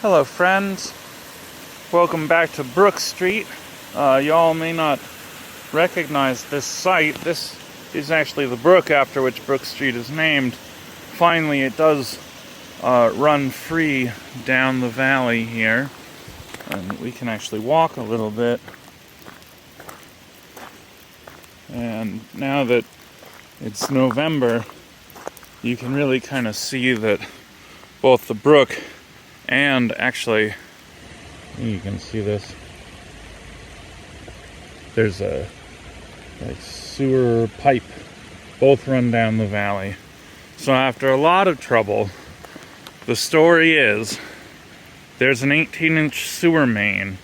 Hello friends, welcome back to Brook Street. Y'all may not recognize this site. This is actually the brook after which Brook Street is named. Finally it does run free down the valley here, and we can actually walk a little bit. And now that it's November, you can really kind of see that both the brook and actually, you can see this, there's a sewer pipe, both run down the valley. So after a lot of trouble, the story is there's an 18-inch sewer main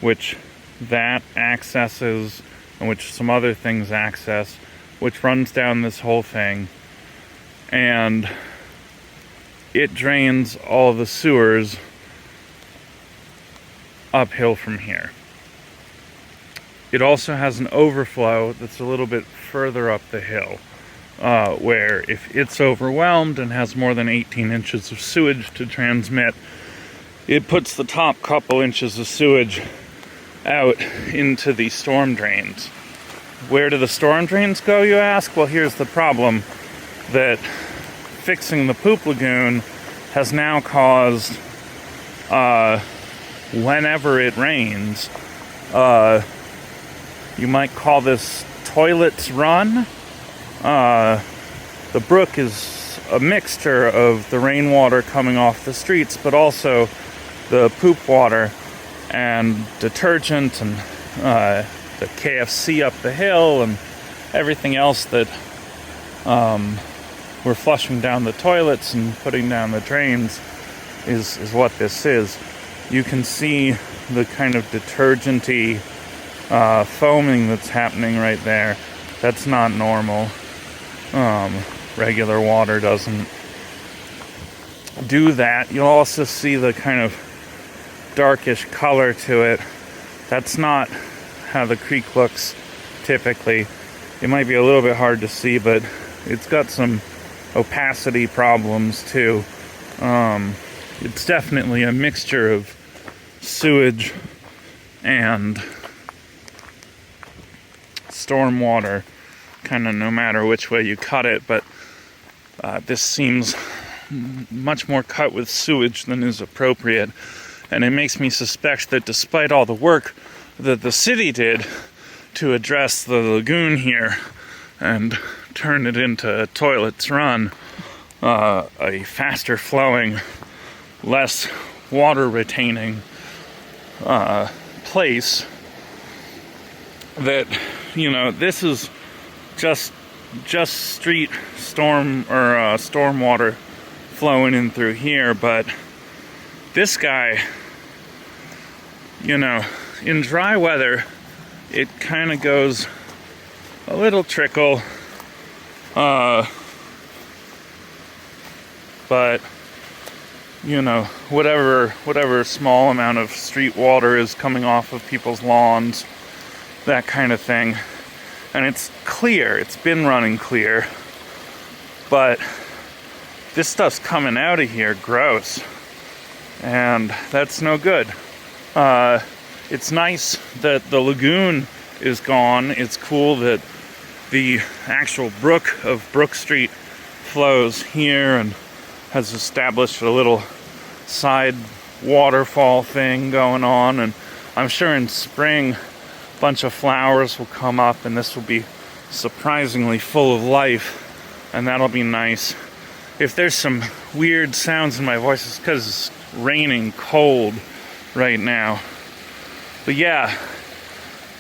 which that accesses, and which some other things access, which runs down this whole thing, and it drains all the sewers uphill from here. It also has an overflow that's a little bit further up the hill, where if it's overwhelmed and has more than 18 inches of sewage to transmit, it puts the top couple inches of sewage out into the storm drains. Where do the storm drains go, you ask? Well, here's the problem, that fixing the poop lagoon has now caused, whenever it rains, you might call this toilets run. The brook is a mixture of the rainwater coming off the streets, but also the poop water and detergent and the KFC up the hill and everything else that we're flushing down the toilets and putting down the drains is what this is. You can see the kind of detergent-y foaming that's happening right there. That's not normal. Regular water doesn't do that. You'll also see the kind of darkish color to it. That's not how the creek looks typically. It might be a little bit hard to see, but it's got some opacity problems too. It's definitely a mixture of sewage and stormwater, kind of no matter which way you cut it, but this seems much more cut with sewage than is appropriate, and it makes me suspect that despite all the work that the city did to address the lagoon here and turn it into toilets run, a faster flowing, less water retaining place, that, you know, this is just street storm or stormwater flowing in through here, but this guy, you know, in dry weather it kind of goes a little trickle, but you know, whatever small amount of street water is coming off of people's lawns, that kind of thing. And it's clear, it's been running clear, but this stuff's coming out of here gross, and that's no good. It's nice that the lagoon is gone. It's cool that the actual brook of Brook Street flows here and has established a little side waterfall thing going on, and I'm sure in spring a bunch of flowers will come up and this will be surprisingly full of life, and that'll be nice. If there's some weird sounds in my voice, it's because it's raining cold right now. But yeah,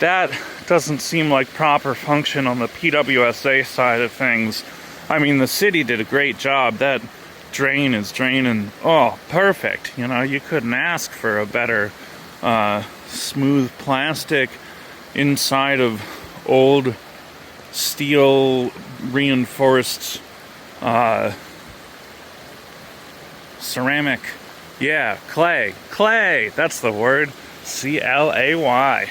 that doesn't seem like proper function on the PWSA side of things. I mean, the city did a great job. That drain is draining, oh, perfect. You know, you couldn't ask for a better smooth plastic inside of old steel reinforced ceramic. Yeah, clay, that's the word. C-L-A-Y.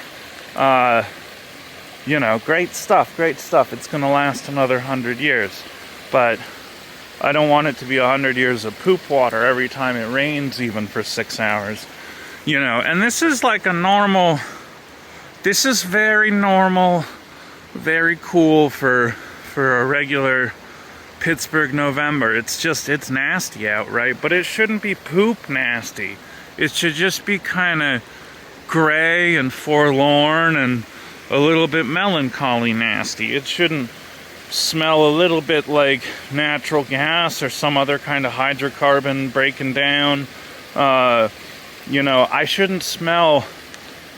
You know, great stuff. It's gonna last another 100 years. But I don't want it to be 100 years of poop water every time it rains, even for 6 hours. You know, and this is like a normal, this is very normal, very cool for a regular Pittsburgh November. It's just, it's nasty out, right? But it shouldn't be poop nasty. It should just be kind of gray and forlorn and a little bit melancholy nasty. It shouldn't smell a little bit like natural gas or some other kind of hydrocarbon breaking down. You know, I shouldn't smell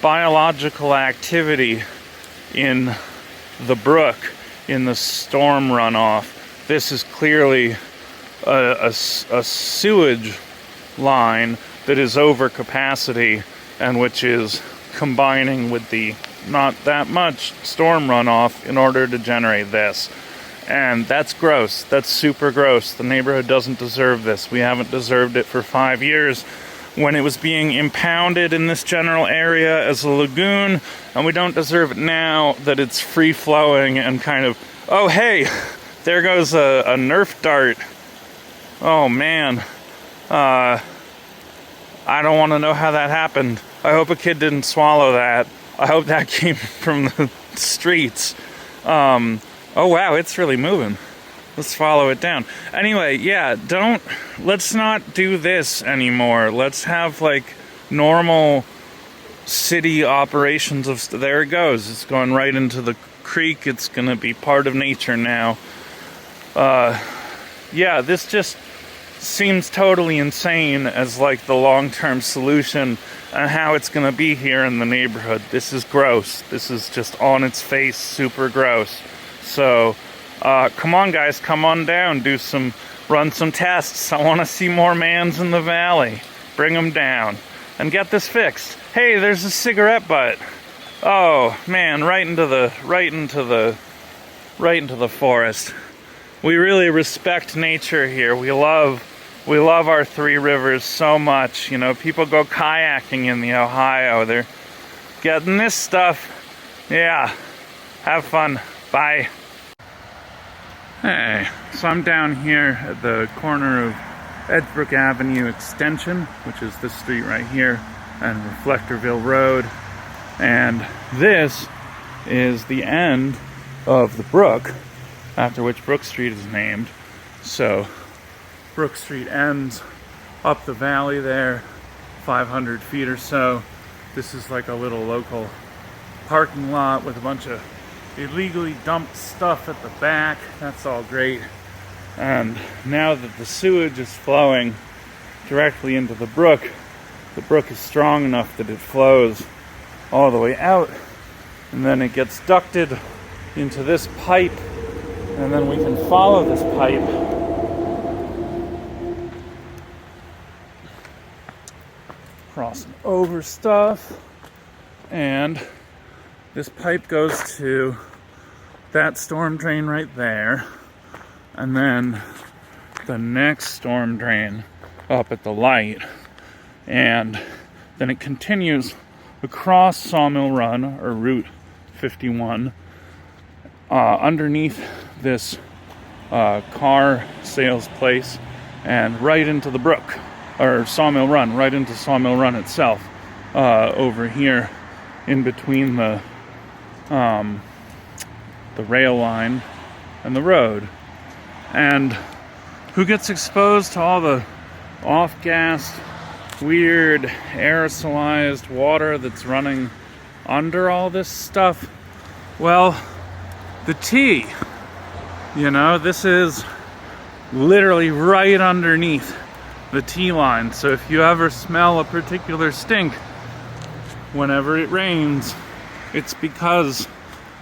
biological activity in the brook, in the storm runoff. This is clearly a sewage line that is over capacity and which is combining with the not that much storm runoff in order to generate this. And that's gross. That's super gross. The neighborhood doesn't deserve this. We haven't deserved it for 5 years when it was being impounded in this general area as a lagoon, and we don't deserve it now that it's free-flowing and kind of, oh hey, there goes a Nerf dart. Oh man. I don't want to know how that happened. I hope a kid didn't swallow that. I hope that came from the streets. Oh wow, it's really moving. Let's follow it down. Anyway, yeah, let's not do this anymore. Let's have like normal city operations of, there it goes. It's going right into the creek. It's gonna be part of nature now. Yeah, this just seems totally insane as like the long-term solution and how it's gonna be here in the neighborhood. This is gross. This is just on its face super gross. So come on guys, come on down, run some tests. I want to see more mans in the valley. Bring them down and get this fixed. Hey, there's a cigarette butt. Oh man, right into the forest. We really respect nature here. We love our three rivers so much. You know, people go kayaking in the Ohio. They're getting this stuff. Yeah, have fun. Bye. Hey, so I'm down here at the corner of Edgebrook Avenue Extension, which is this street right here, and Reflectorville Road. And this is the end of the brook, after which Brook Street is named. So Brook Street ends up the valley there, 500 feet or so. This is like a little local parking lot with a bunch of illegally dumped stuff at the back. That's all great. And now that the sewage is flowing directly into the brook is strong enough that it flows all the way out, and then it gets ducted into this pipe, and then we can follow this pipe crossing over stuff, and this pipe goes to that storm drain right there, and then the next storm drain up at the light, and then it continues across Sawmill Run, or Route 51, underneath this car sales place, and right into the brook, or Sawmill Run, right into Sawmill Run itself, over here in between the rail line and the road. And who gets exposed to all the off-gassed, weird, aerosolized water that's running under all this stuff? Well, the T. You know, this is literally right underneath the T line. So if you ever smell a particular stink whenever it rains, it's because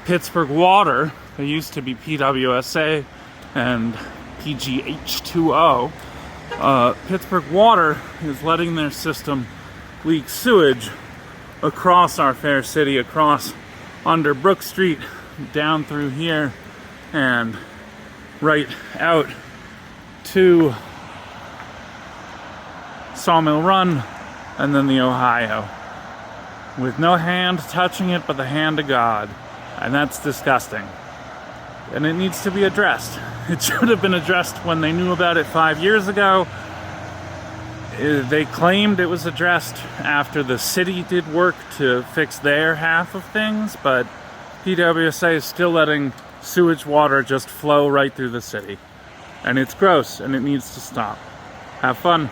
Pittsburgh Water, they used to be PWSA and PGH2O, Pittsburgh Water is letting their system leak sewage across our fair city, across under Brook Street, down through here, and right out to Sawmill Run, and then the Ohio, with no hand touching it but the hand of God. And that's disgusting. And it needs to be addressed. It should have been addressed when they knew about it 5 years ago. They claimed it was addressed after the city did work to fix their half of things, but PWSA is still letting sewage water just flow right through the city. And it's gross, and it needs to stop. Have fun.